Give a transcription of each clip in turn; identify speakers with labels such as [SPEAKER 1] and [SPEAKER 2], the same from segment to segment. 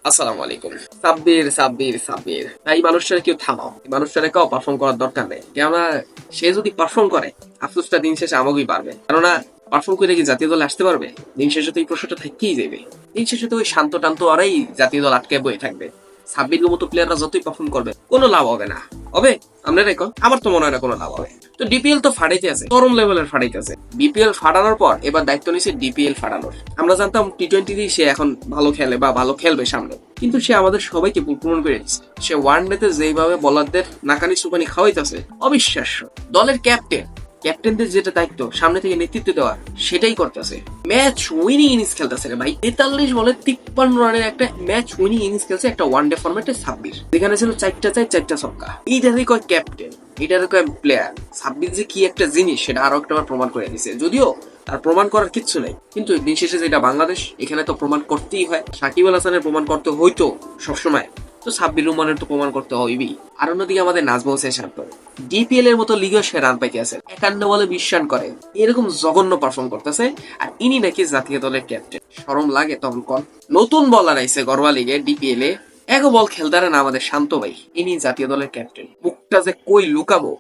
[SPEAKER 1] আসসালামু আলাইকুম। সাব্বির সাব্বির সাব্বির এই মানুষটারে কেউ থামাও, এই মানুষটারে কেউ পারফর্ম করার দরকার নেই। কেননা সে যদি পারফর্ম করে আফসোসটা দিন শেষে আমাকেই পারবে। কেননা পারফর্ম করে কি জাতীয় দলে আসতে পারবে? দিন শেষে তো এই প্রশ্নটা থেকেই যাবে। দিন শেষে তো ওই শান্ত টান্ত ওরাই জাতীয় দল আটকে বয়ে থাকবে। সাব্বির মতো প্লেয়াররা যতই পারফর্ম করবে কোনো লাভ হবে না। হবে আমরা রেখো, আমার তো মনে হয় না কোনো লাভ হবে। তো ডিপিএল তো ফাটাইতে আছে, চরম লেভেলের ফাটাইতে আছে। বিপিএল ফাটানোর পর এবার দায়িত্ব নিয়েছে ডিপিএল ফাটানোর। আমরা জানতাম টি-20 দিয়ে সে এখন ভালো খেলে বা ভালো খেলবে সামনে, কিন্তু সে আমাদের সবাইকে প্রমাণ করে দিচ্ছে। সে ওয়ানডেতে যেভাবে বলারদের নাকানি সুপানি খাওয়াইতেছে অবিশ্বাস্য। দলের ক্যাপ্টেনদের যেটা দায়িত্ব সামনে থেকে নেতৃত্ব দেওয়ার, সেটাই করতেছে। ম্যাচ উইনিং ইনিংস খেলতেছে রে ভাই। 43 বলে 53 রানের একটা ম্যাচ উইনিং ইনিংস খেলছে একটা ওয়ানডে ফরম্যাটে। 26 যেখানে ছিল 4টা ছক্কা। এইটারই কয় ক্যাপ্টেন, এটারই কয় প্লেয়ার। 26 যে কি একটা জিনিস সেটা আরো একটা প্রমাণ করে দিছে। যদিও তার প্রমাণ করার কিচ্ছু নেই, কিন্তু দিন শেষে যেটা বাংলাদেশ, এখানে তো প্রমাণ করতেই হয়। সাকিব আল হাসানের প্রমাণ করতে হইতো সবসময়, তো সাব্বির রহমানের তো প্রমাণ করতে হইবেই। আর অন্যদিকে আমাদের নাজমুল হোসেন শান্ত ডিপিএল এর মতো লিগেও সে রান পাইতে আছে, 51 বলে 20 রান করে, এরকম জঘন্য পারফর্ম করতেছে। আর ইনি নাকি জাতীয় দলের ক্যাপ্টেন। শরম লাগে তখন কোন নতুন বলার আইছে গরওয়া লিগে ডিপিএল এ, এক বল খেলতারে না আমাদের শান্ত ভাই, ইনি জাতীয় দলের ক্যাপ্টেন। মুখটা যে কই লুকাবো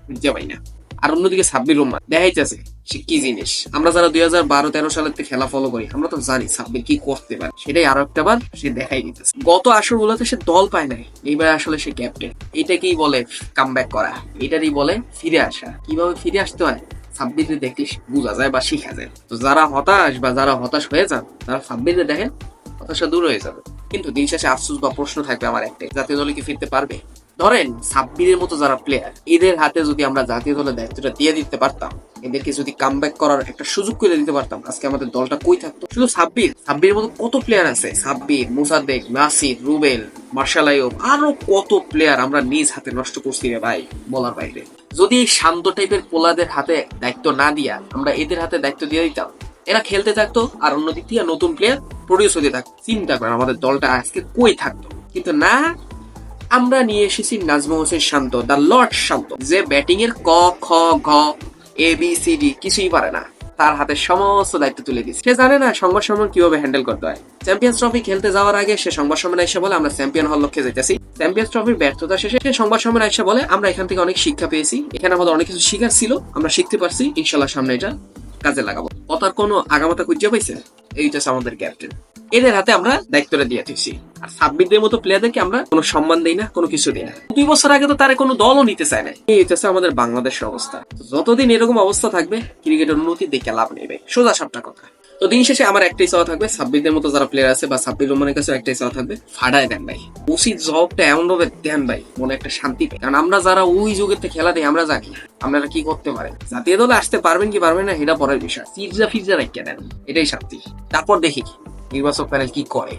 [SPEAKER 1] বুঝতে পাই না। আর অন্যদিকে সাব্বির রহমান দেখাইতেছে সে কি জিনিস। আমরা যারা 2012-13 সালের থেকে খেলা ফলো করি, আমরা তো জানি সাব্বির কি করতে পারে। সেটাই আরো একটা বার সে দেখাই দিতেছে। গত আসর গুলোতে সে দল পায় নাই, এইবার আসলে সে ক্যাপ্টেন। এটাকেই বলে কামব্যাক করা, এটারই বলে ফিরে আসা। কিভাবে ফিরে আসতে হয় সাব্বির দেখলে বোঝা যায় বা শিখা যায়। তো যারা হতাশ বা যারা হতাশ হয়ে যান, তারা সাব্বির দেখেন, হতাশা দূর হয়ে যাবে। কিন্তু দিন শেষে আফসোস বা প্রশ্ন থাকবে আমার একটাই, জাতীয় দলে কি ফিরতে পারবে? ধরেন সাব্বিরের মতো যারা প্লেয়ার, এদের হাতে যদি আমরা জাতীয় দলের দায়িত্বটা দিয়ে দিতে পারতাম, এদেরকে যদি কামব্যাক করার একটা সুযোগ করে দিতে পারতাম, আজকে আমাদের দলটা কই থাকতো? শুধু সাব্বিরের মতো কত প্লেয়ার আছে, সাব্বির, মুসাদ্দেক, নাসির, রুবেল, মার্শাল আইয়ুব, আরো কত প্লেয়ার আমরা নিজ হাতে নষ্ট করছি রে ভাই, বলার বাইরে। যদি এই শান্ত টাইপের পোলাদের হাতে দায়িত্ব না দিয়া আমরা এদের হাতে দায়িত্ব দিয়ে দিতাম, এরা খেলতে থাকতো আর অন্যদিক থেকে নতুন প্লেয়ার প্রডিউস হতে থাকতো। চিন্তা করেন আমাদের দলটা আজকে কই থাকতো। কিন্তু না, আমরা নিয়ে এসেছি নাজমুল হোসেন শান্ত, দ্য লর্ড শান্ত, যে ব্যাটিং এর ক খ ঘ এ বি সি ডি কিছুই পারে না। তার হাতে সমস্ত দায়িত্ব তুলে দিচ্ছে। সে জানে না সংবাদ সম্মেলন কিভাবে হ্যান্ডেল করতে হয়। চ্যাম্পিয়ন্স ট্রফি খেলতে যাওয়ার আগে সে সংবাদ সম্মেলনে এসে বলে আমরা চ্যাম্পিয়ন হওয়ার লক্ষ্যে যাইতেছি। চ্যাম্পিয়ন্স ট্রফির ব্যর্থতা শেষে সে সংবাদ সম্মেলনে এসে বলে আমরা এখান থেকে অনেক শিক্ষা পেয়েছি, এখানে আমাদের অনেক কিছু শিখার ছিল, আমরা শিখতে পারছি, ইনশাল্লাহ সামনে এটা কাজে লাগাবো। কথার কোনো আগামাতা খুঁজে পাইছে? এইটা আমাদের ক্যাপ্টেন, এদের হাতে আমরা দায়িত্বটা দিয়ে দিচ্ছি। আর সাব্বিরদের মতো প্লেয়ারদেরকে আমরা কোনো সম্মান দেই না, কোনো কিছু দিই না। 2 বছর আগে তো তারা কোনো দলও নিতে চায় না। এই হচ্ছে আমাদের বাংলাদেশের অবস্থা। যতদিন এরকম অবস্থা থাকবে, ক্রিকেটের উন্নতি দেখে লাভ নেবে, সোজা সাপটা কথা। তো দিন শেষে আমার একটাই চাওয়া থাকবে, সাব্বিরদের মতো যারা প্লেয়ার আছে বা সাব্বির রহমানের কাছে একটাই চাওয়া থাকবে, ফাড়ায় দেন ভাই। উচিত জবটা এমন ভাবে দেন ভাই, মনে একটা শান্তি পাই। কারণ আমরা যারা ওই যুগের থেকে খেলা দিই, আমরা জানি আপনারা কি করতে পারেন। জাতীয় দলে আসতে পারবেন কি পারবেন না, এটা পরের বিষয়। ফিরজা রাখিয়া দেন, এটাই শান্তি। তারপর দেখি নির্বাচক প্যানেল কি করে।